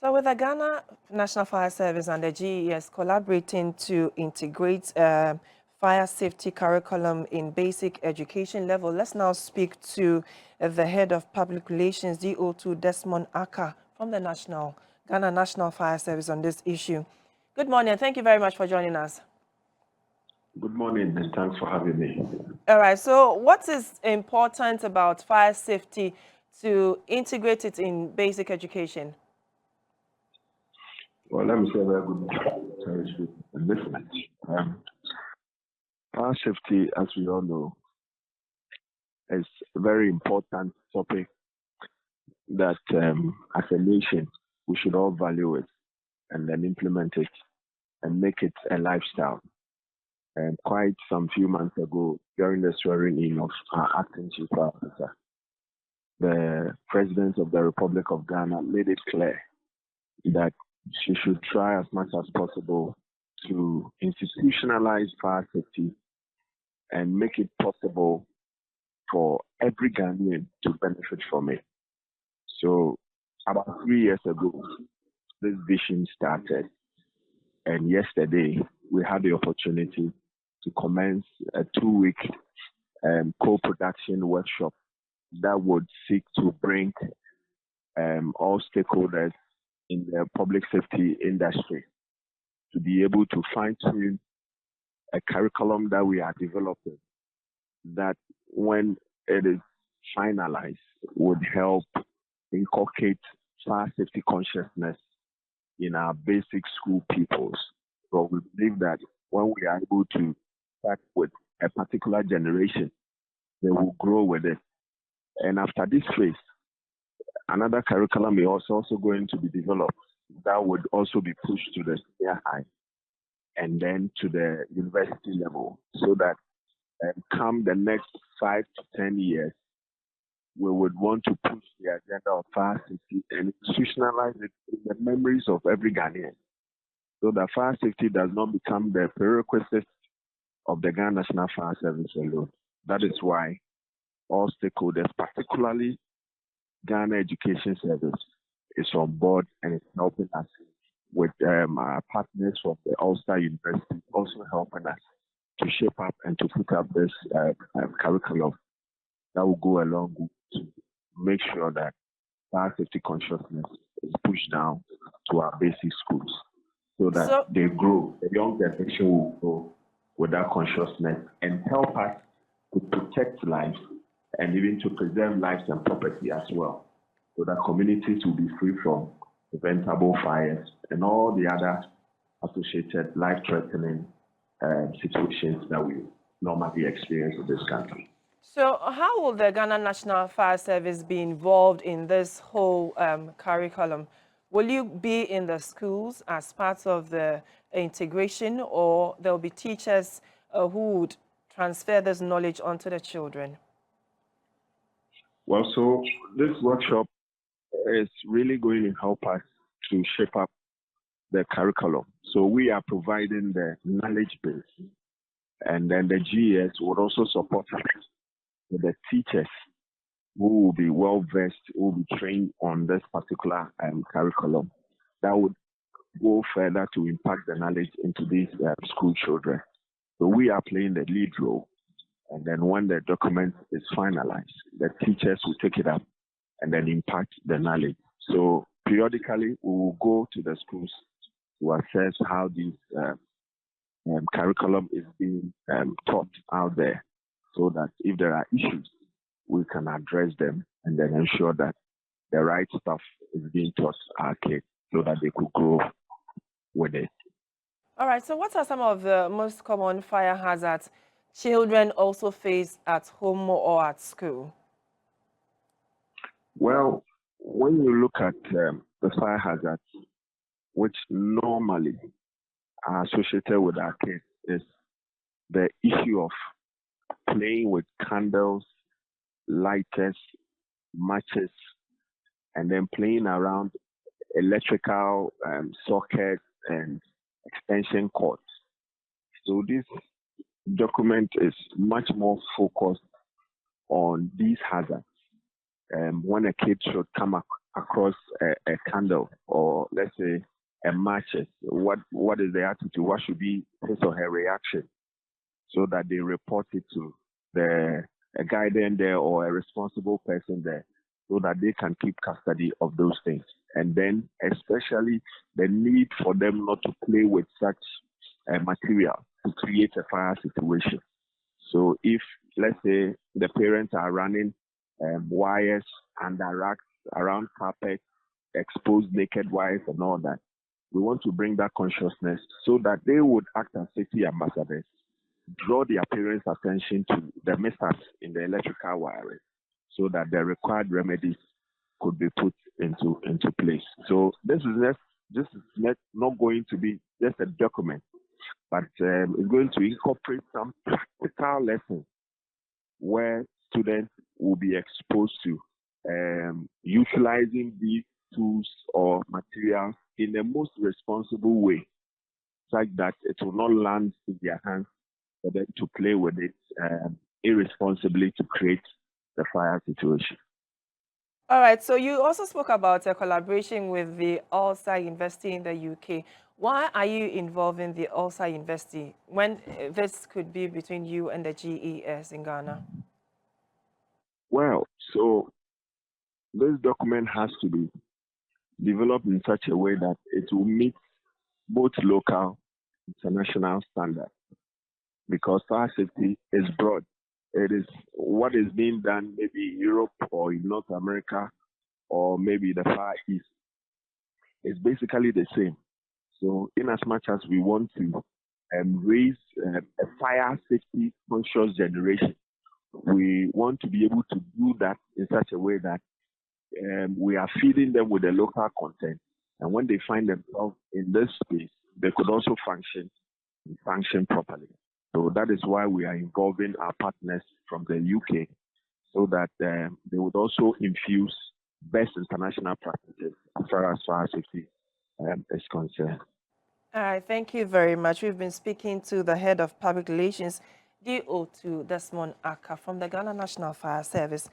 So with the Ghana National Fire Service and the GES collaborating to integrate fire safety curriculum in basic education level, let's now speak to the head of public relations, DO2 Desmond Aka from the Ghana National Fire Service on this issue. Good morning, and thank you very much for joining us. Good morning, and thanks for having me. All right, so what is important about fire safety to integrate it in basic education? Well, let me say a very good morning and listeners. Fire safety, as we all know, is a very important topic that as a nation, we should all value it and then implement it and make it a lifestyle. And quite some few months ago, during the swearing in of our acting chief officer, the President of the Republic of Ghana made it clear that she should try as much as possible to institutionalize fire safety and make it possible for every Ghanaian to benefit from it. So about 3 years ago, this vision started. And yesterday, we had the opportunity to commence a 2-week co-production workshop that would seek to bring all stakeholders in the public safety industry to be able to fine-tune a curriculum that we are developing that when it is finalized would help inculcate fire safety consciousness in our basic school pupils. So we believe that when we are able to start with a particular generation, they will grow with it. And after this phase, another curriculum is also going to be developed that would also be pushed to the senior high and then to the university level, so that come the next 5 to 10 years, we would want to push the agenda of fire safety and institutionalize it in the memories of every Ghanaian, so that fire safety does not become the prerequisite of the Ghana National Fire Service alone. That is why all stakeholders, particularly Ghana Education Service, is on board and is helping us with our partners from the Ulster University, also helping us to shape up and to put up this curriculum that will go along to make sure that fire safety consciousness is pushed down to our basic schools, so that they grow, the young generation will grow with that consciousness and help us to protect lives and even to preserve lives and property as well, so that communities will be free from preventable fires and all the other associated life-threatening situations that we normally experience in this country. So how will the Ghana National Fire Service be involved in this whole curriculum? Will you be in the schools as part of the integration, or there will be teachers who would transfer this knowledge onto the children? Well, so this workshop is really going to help us to shape up the curriculum. So we are providing the knowledge base, and then the GES would also support us with the teachers who will be well versed, who will be trained on this particular curriculum that would go further to impact the knowledge into these school children. So we are playing the lead role, and then when the document is finalized, the teachers will take it up and then impact the knowledge. So periodically, we will go to the schools to assess how this curriculum is being taught out there, so that if there are issues, we can address them and then ensure that the right stuff is being taught our kids so that they could grow with it. All right, so what are some of the most common fire hazards children also face at home or at school? Well, when you look at the fire hazards, which normally are associated with our kids, is the issue of playing with candles, lighters, matches, and then playing around electrical sockets and extension cords. So this document is much more focused on these hazards. When a kid should come across a candle, or let's say a matches, what is the attitude? What should be his or her reaction, so that they report it to a guardian there or a responsible person there, so that they can keep custody of those things. And then, especially the need for them not to play with such material to create a fire situation. So if, let's say, the parents are running wires under racks, around carpet, exposed naked wires and all that, we want to bring that consciousness so that they would act as safety ambassadors, draw their parents' attention to the mishaps in the electrical wiring, so that the required remedies could be put into place. So this is not going to be just a document, but it's going to incorporate some practical lessons where students will be exposed to utilizing these tools or materials in the most responsible way, such that it will not land in their hands for them to play with it irresponsibly to create the fire situation. All right, so you also spoke about a collaboration with the Ulster University in the UK. Why are you involved in the Ulster University when this could be between you and the GES in Ghana? Well, so this document has to be developed in such a way that it will meet both local and international standards, because fire safety is broad. It is what is being done maybe in Europe or in North America or maybe the Far East. It's basically the same. So, in as much as we want to raise a fire safety conscious generation, we want to be able to do that in such a way that we are feeding them with the local content. And when they find themselves in this space, they could also function properly. So that is why we are involving our partners from the UK, so that they would also infuse best international practices as far as fire safety is concerned. All right, thank you very much. We've been speaking to the head of public relations, DO2 Desmond Aka from the Ghana National Fire Service.